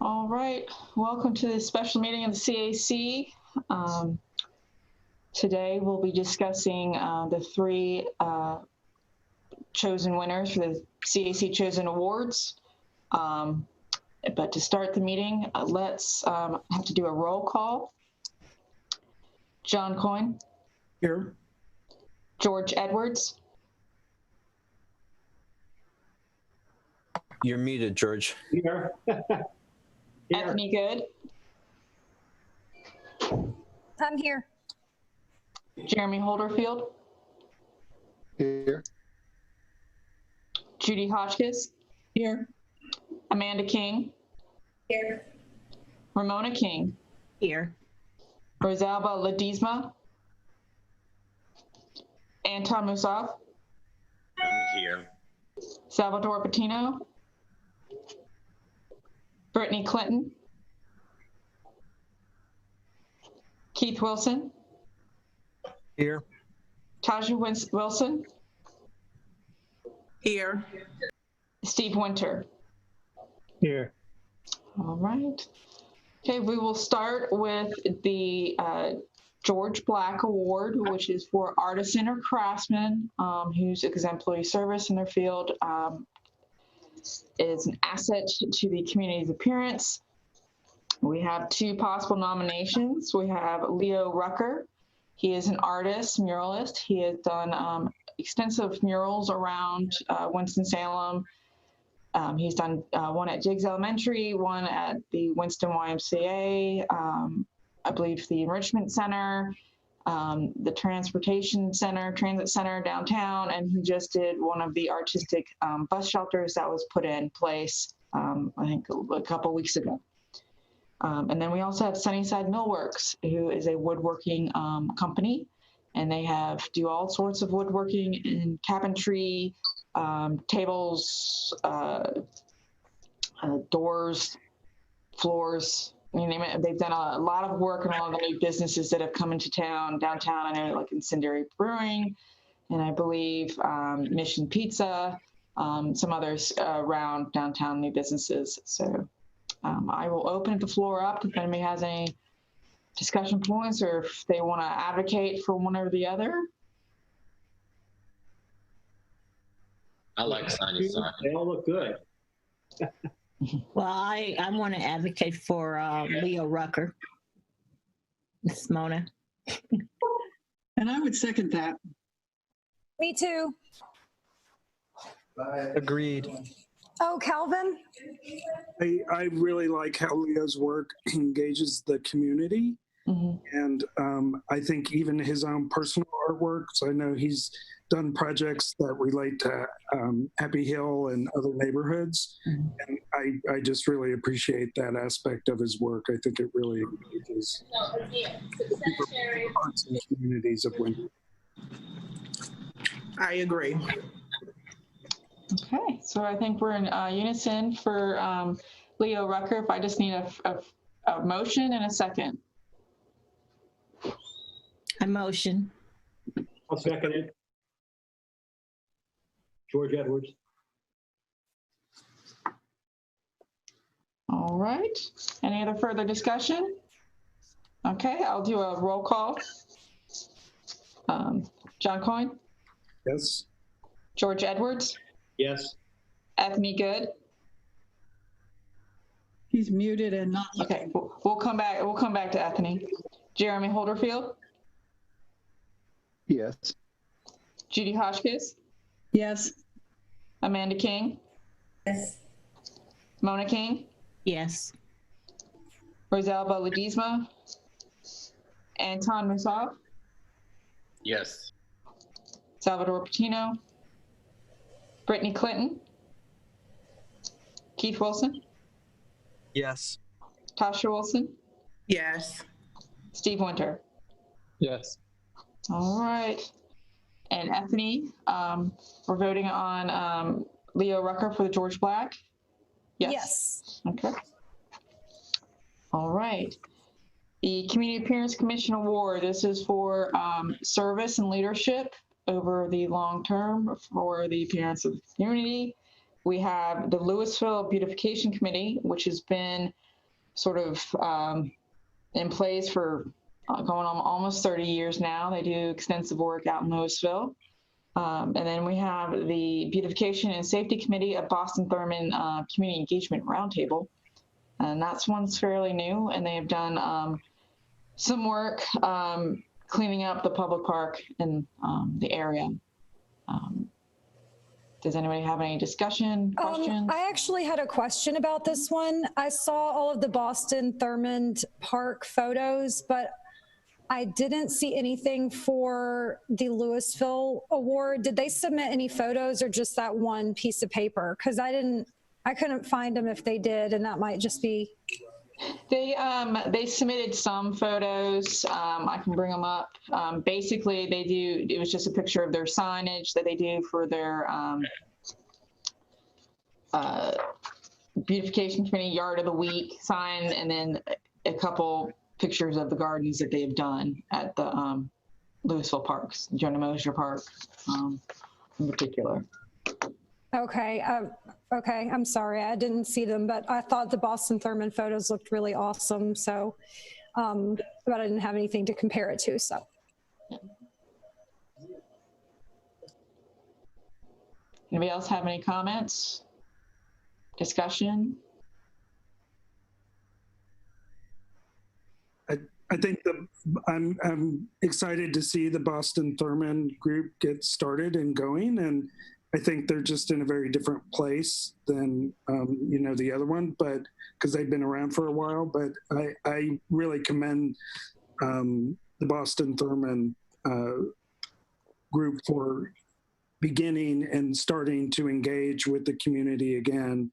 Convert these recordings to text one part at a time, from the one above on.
All right, welcome to this special meeting of the CAC. Today we'll be discussing the three chosen winners for the CAC Chosen Awards. But to start the meeting, let's have to do a roll call. John Coyne. Here. George Edwards. You're muted, George. Here. Anthony Good. I'm here. Jeremy Holderfield. Here. Judy Hotchkiss. Here. Amanda King. Here. Ramona King. Here. Rosalba Ledesma. Anton Musaf. I'm here. Salvatore Patino. Brittany Clinton. Keith Wilson. Here. Taja Wilson. Here. Steve Winter. Here. All right. Okay, we will start with the George Black Award, which is for artisan or craftsman whose exemplary service in their field is an asset to the community's appearance. We have two possible nominations. We have Leo Rucker. He is an artist, muralist. He has done extensive murals around Winston-Salem. He's done one at Diggs Elementary, one at the Winston YMCA, I believe the Enrichment Center, the Transportation Center, Transit Center downtown, and he just did one of the artistic bus shelters that was put in place, I think a couple weeks ago. And then we also have Sunnyside Millworks, who is a woodworking company, and they do all sorts of woodworking and cabinetry, tables, doors, floors, you name it. They've done a lot of work in a lot of the new businesses that have come into downtown. I know, like Incendiary Brewing, and I believe Mission Pizza, some others around downtown new businesses. So I will open the floor up if anybody has any discussion points or if they want to advocate for one or the other. I like Sunnyside. They all look good. Well, I want to advocate for Leo Rucker. Miss Mona. And I would second that. Me too. Agreed. Oh, Calvin? I really like how Leo's work engages the community. And I think even his own personal artworks, I know he's done projects that relate to Happy Hill and other neighborhoods. And I just really appreciate that aspect of his work. I think it really engages the arts and communities of Winter. I agree. Okay, so I think we're in unison for Leo Rucker. If I just need a motion and a second. I motion. I'll second it. George Edwards. All right. Any other further discussion? Okay, I'll do a roll call. John Coyne. Yes. George Edwards. Yes. Anthony Good. He's muted and not. Okay, we'll come back. We'll come back to Anthony. Jeremy Holderfield. Yes. Judy Hotchkiss. Yes. Amanda King. Yes. Mona King. Yes. Rosalba Ledesma. Anton Musaf. Yes. Salvatore Patino. Brittany Clinton. Keith Wilson. Yes. Tasha Wilson. Yes. Steve Winter. Yes. All right. And Anthony, we're voting on Leo Rucker for the George Black? Yes. Okay. All right. The Community Appearance Commission Award, this is for service and leadership over the long term for the appearance of the community. We have the Louisville Beautification Committee, which has been sort of in place for going on almost 30 years now. They do extensive work out in Louisville. And then we have the Beautification and Safety Committee of Boston Thurman Community Engagement Roundtable. And one's fairly new, and they have done some work cleaning up the public park in the area. Does anybody have any discussion, questions? I actually had a question about this one. I saw all of the Boston Thurmond Park photos, but I didn't see anything for the Louisville Award. Did they submit any photos or just that one piece of paper? Because I couldn't find them if they did, and that might just be. They submitted some photos. I can bring them up. Basically, it was just a picture of their signage that they do for their beautification committee yard of the week sign, and then a couple pictures of the gardens that they've done at the Louisville parks, Jonah Mosher Park in particular. Okay. Okay. I'm sorry. I didn't see them, but I thought the Boston Thurmond photos looked really awesome. So, but I didn't have anything to compare it to. So. Anybody else have any comments? Discussion? I think I'm excited to see the Boston Thurmond group get started and going, and I think they're just in a very different place than the other one, but because they've been around for a while. But I really commend the Boston Thurmond group for beginning and starting to engage with the community again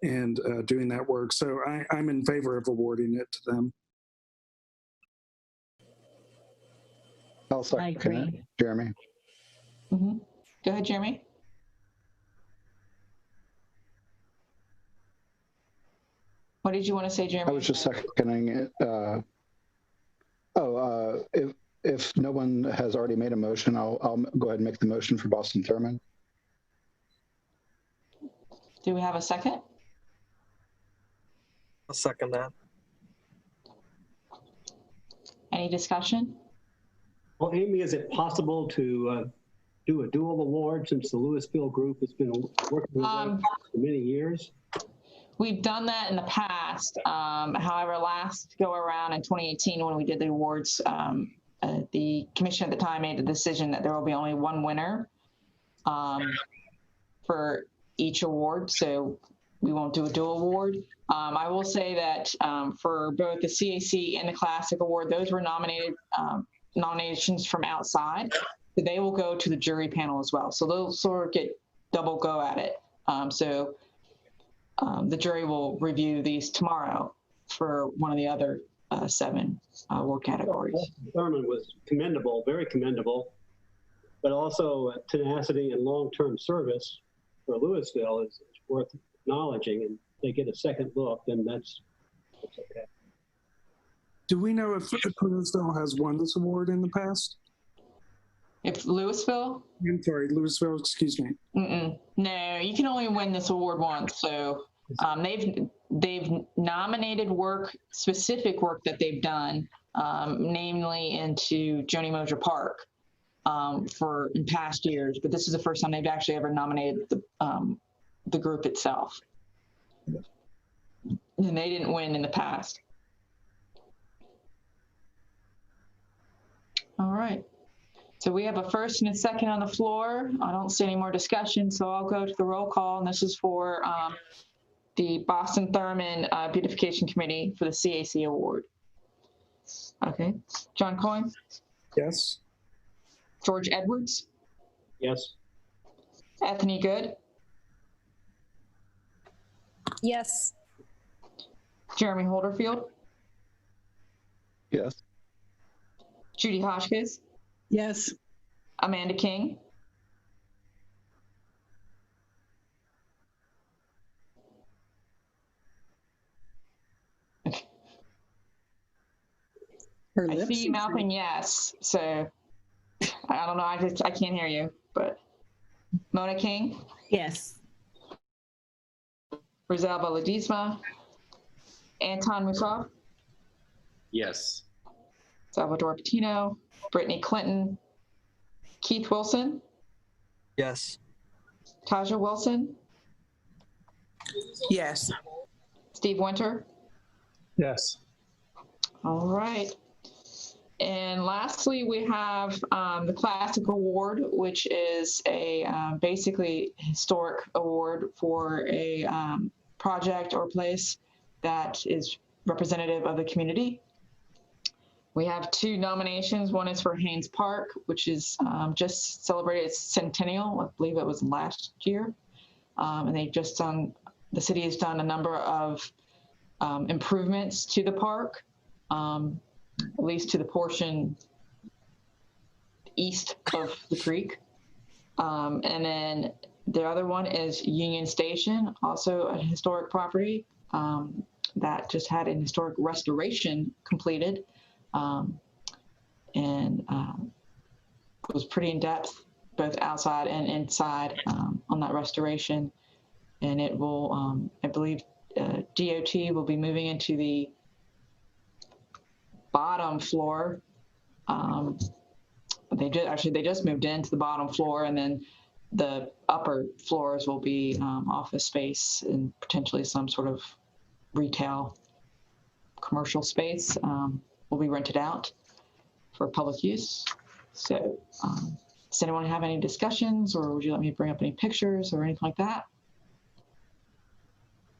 and doing that work. So I'm in favor of awarding it to them. I'll second it, Jeremy. Mm-hmm. Go ahead, Jeremy. What did you want to say, Jeremy? I was just seconding it. If no one has already made a motion, I'll go ahead and make the motion for Boston Thurmond. Do we have a second? I'll second that. Any discussion? Well, Amy, is it possible to do a dual award since the Louisville group has been working with us for many years? We've done that in the past. However, last go around in 2018 when we did the awards, the commission at the time made the decision that there will be only one winner for each award. So we won't do a dual award. I will say that for both the CAC and the Classic Award, those were nominations from outside. So they will go to the jury panel as well. So they'll sort of get double go at it. The jury will review these tomorrow for one of the other 7 award categories. Thurmond was commendable, very commendable, but also tenacity and long-term service for Louisville is worth acknowledging, and they get a second look, then that's okay. Do we know if Louisville has won this award in the past? If Louisville? I'm sorry, Louisville, excuse me. No, you can only win this award once. So they've nominated specific work that they've done, namely into Joni Mosher Park in past years. But this is the first time they've actually ever nominated the group itself. And they didn't win in the past. All right. So we have a first and a second on the floor. I don't see any more discussion, so I'll go to the roll call, and this is for the Boston Thurmond Beautification Committee for the CAC Award. Okay. John Coyne? Yes. George Edwards? Yes. Ethany Good? Yes. Jeremy Holderfield? Yes. Judy Hotchkiss? Yes. Amanda King? Her I lips see you mouthing yes, so I don't know, I can't hear you, but Mona King? Yes. Rosalba Ledesma? Anton Musov, Yes. Salvador Patino, Brittany Clinton, Keith Wilson, Yes. Taja Wilson, Yes. Steve Winter. Yes. All right. And lastly, we have the Classic Award, which is a basically historic award for a project or place that is representative of the community. We have 2 nominations. One is for Haynes Park, which is just celebrated its centennial. I believe it was last year. And the city has done a number of improvements to the park, at least to the portion east of the creek. And then the other one is Union Station, also a historic property that just had an historic restoration completed. And it was pretty in depth, both outside and inside on that restoration. And it will, I believe, DOT will be moving into the bottom floor. They just moved into the bottom floor, and then the upper floors will be office space and potentially some sort of retail commercial space will be rented out for public use. So does anyone have any discussions, or would you let me bring up any pictures or anything like that?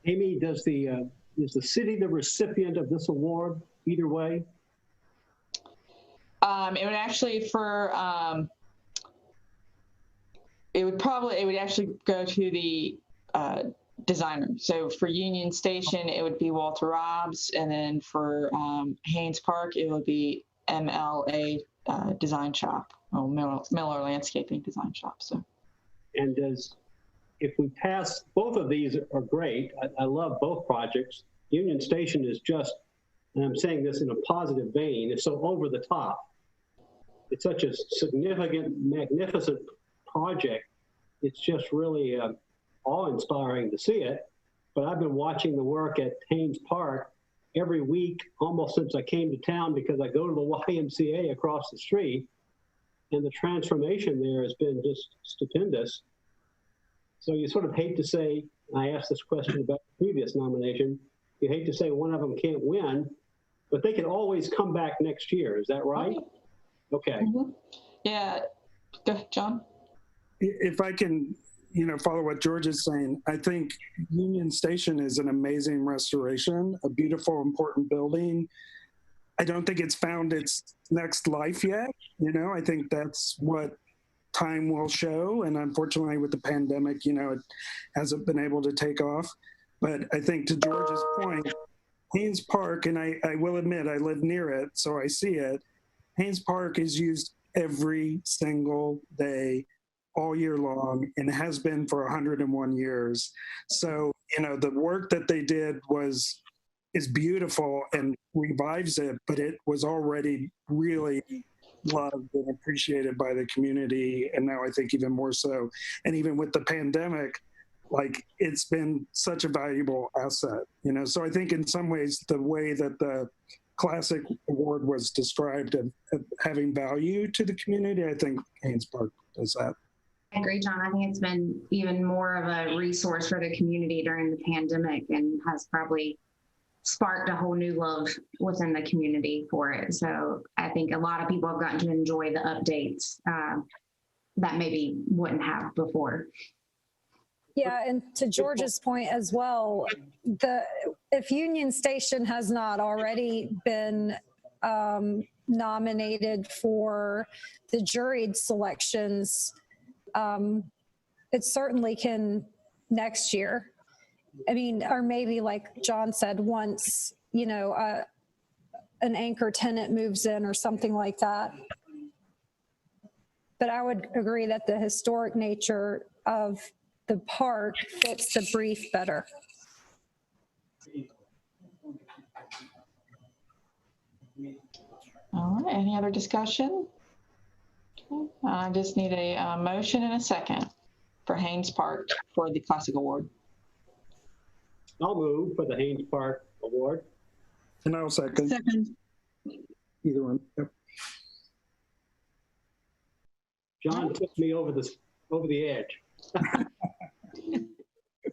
Amy, is the city the recipient of this award either way? It would actually it would actually go to the designer. So for Union Station, it would be Walter Robbs, and then for Haynes Park, it would be MLA Design Shop, or Miller Landscaping Design Shop. So, And if we pass, both of these are great. I love both projects. Union Station is just, and I'm saying this in a positive vein, it's so over the top. It's such a significant, magnificent project. It's just really awe-inspiring to see it. But I've been watching the work at Haynes Park every week, almost since I came to town, because I go to the YMCA across the street, and the transformation there has been just stupendous. So you sort of hate to say, I asked this question about the previous nomination, you hate to say one of them can't win, but they can always come back next year. Is that right? Okay. mm-hmm. Yeah, go ahead, John. If I can, follow what George is saying, I think Union Station is an amazing restoration, a beautiful, important building. I don't think it's found its next life yet. I think that's what time will show. And unfortunately with the pandemic, it hasn't been able to take off. But I think to George's point, Haynes Park, and I will admit I live near it, so I see it. Haynes Park is used every single day, all year long, and has been for 101 years. So, the work that they did is beautiful and revives it, but it was already really loved and appreciated by the community, and now I think even more so. And even with the pandemic, it's been such a valuable asset, So I think in some ways the way that the Classic Award was described of having value to the community, I think Haynes Park does that. I agree, John. I think it's been even more of a resource for the community during the pandemic, and has probably sparked a whole new love within the community for it. So I think a lot of people have gotten to enjoy the updates that maybe wouldn't have before. Yeah, and to George's point as well, if Union Station has not already been nominated for the juried selections, it certainly can next year. I mean, or maybe like John said, once, an anchor tenant moves in or something like that. But I would agree that the historic nature of the park fits the brief better. All right, any other discussion? Okay. I just need a motion and a second for Haynes Park for the Classic Award. I'll move for the Haynes Park award. And I'll second Second. either one. Yep. John took me over the edge.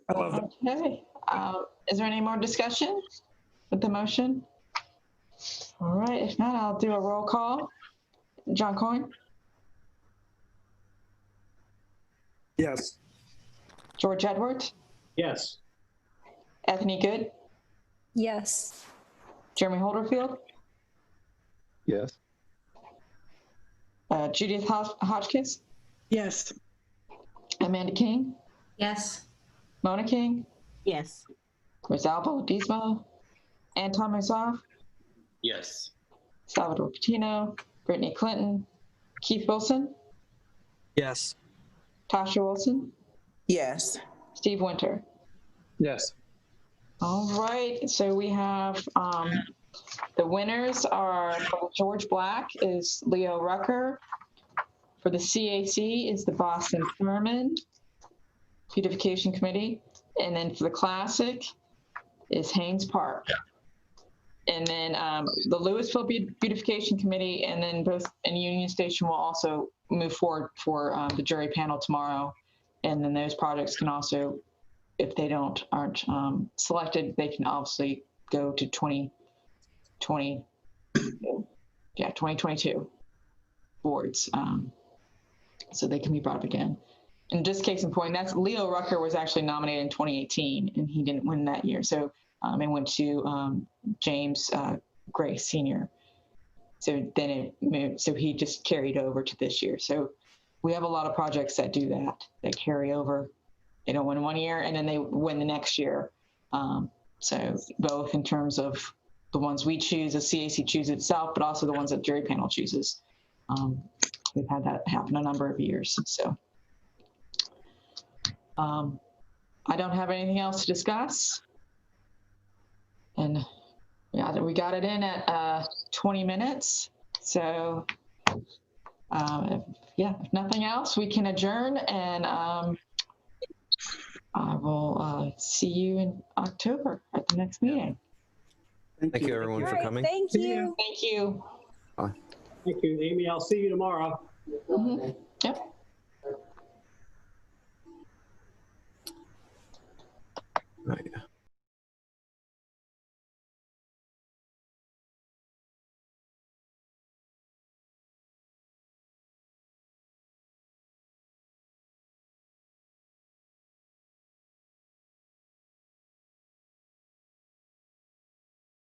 I love that. Okay. Is there any more discussion with the motion? All right. If not, I'll do a roll call. John Coyne, Yes. George Edwards, Yes. Ethne Good, Yes. Jeremy Holderfield, Yes. Judith Hotchkiss, Yes. Amanda King, Yes. Mona King, Yes. Rosalba Dismo, Anton Mazov, Yes. Salvador Patino, Brittany Clinton, Keith Wilson, Yes. Tasha Wilson, Yes. Steve Winter. Yes. All right, so we have the winners are for George Black is Leo Rucker. For the CAC is the Boston Thurman Beautification Committee. And then for the Classic is Haynes Park. And then the Louisville Beautification Committee and then both and Union Station will also move forward for the jury panel tomorrow. And then those projects can also, if they aren't selected, they can obviously go to 2022 boards. So they can be brought up again. And just case in point, that's Leo Rucker was actually nominated in 2018 and he didn't win that year. So it went to James Gray Sr. So then it moved, so he just carried over to this year. So we have a lot of projects that do that. They carry over. They don't win one year and then they win the next year. So both in terms of the ones we choose, the CAC chooses itself, but also the ones that jury panel chooses. We've had that happen a number of years. So I don't have anything else to discuss. And yeah, we got it in at 20 minutes. So if nothing else, we can adjourn and I will see you in October at the next meeting. Thank you, everyone, All for right, coming. thank you. Thank you. Thank you, Amy. I'll see you tomorrow. Mhm. Yep.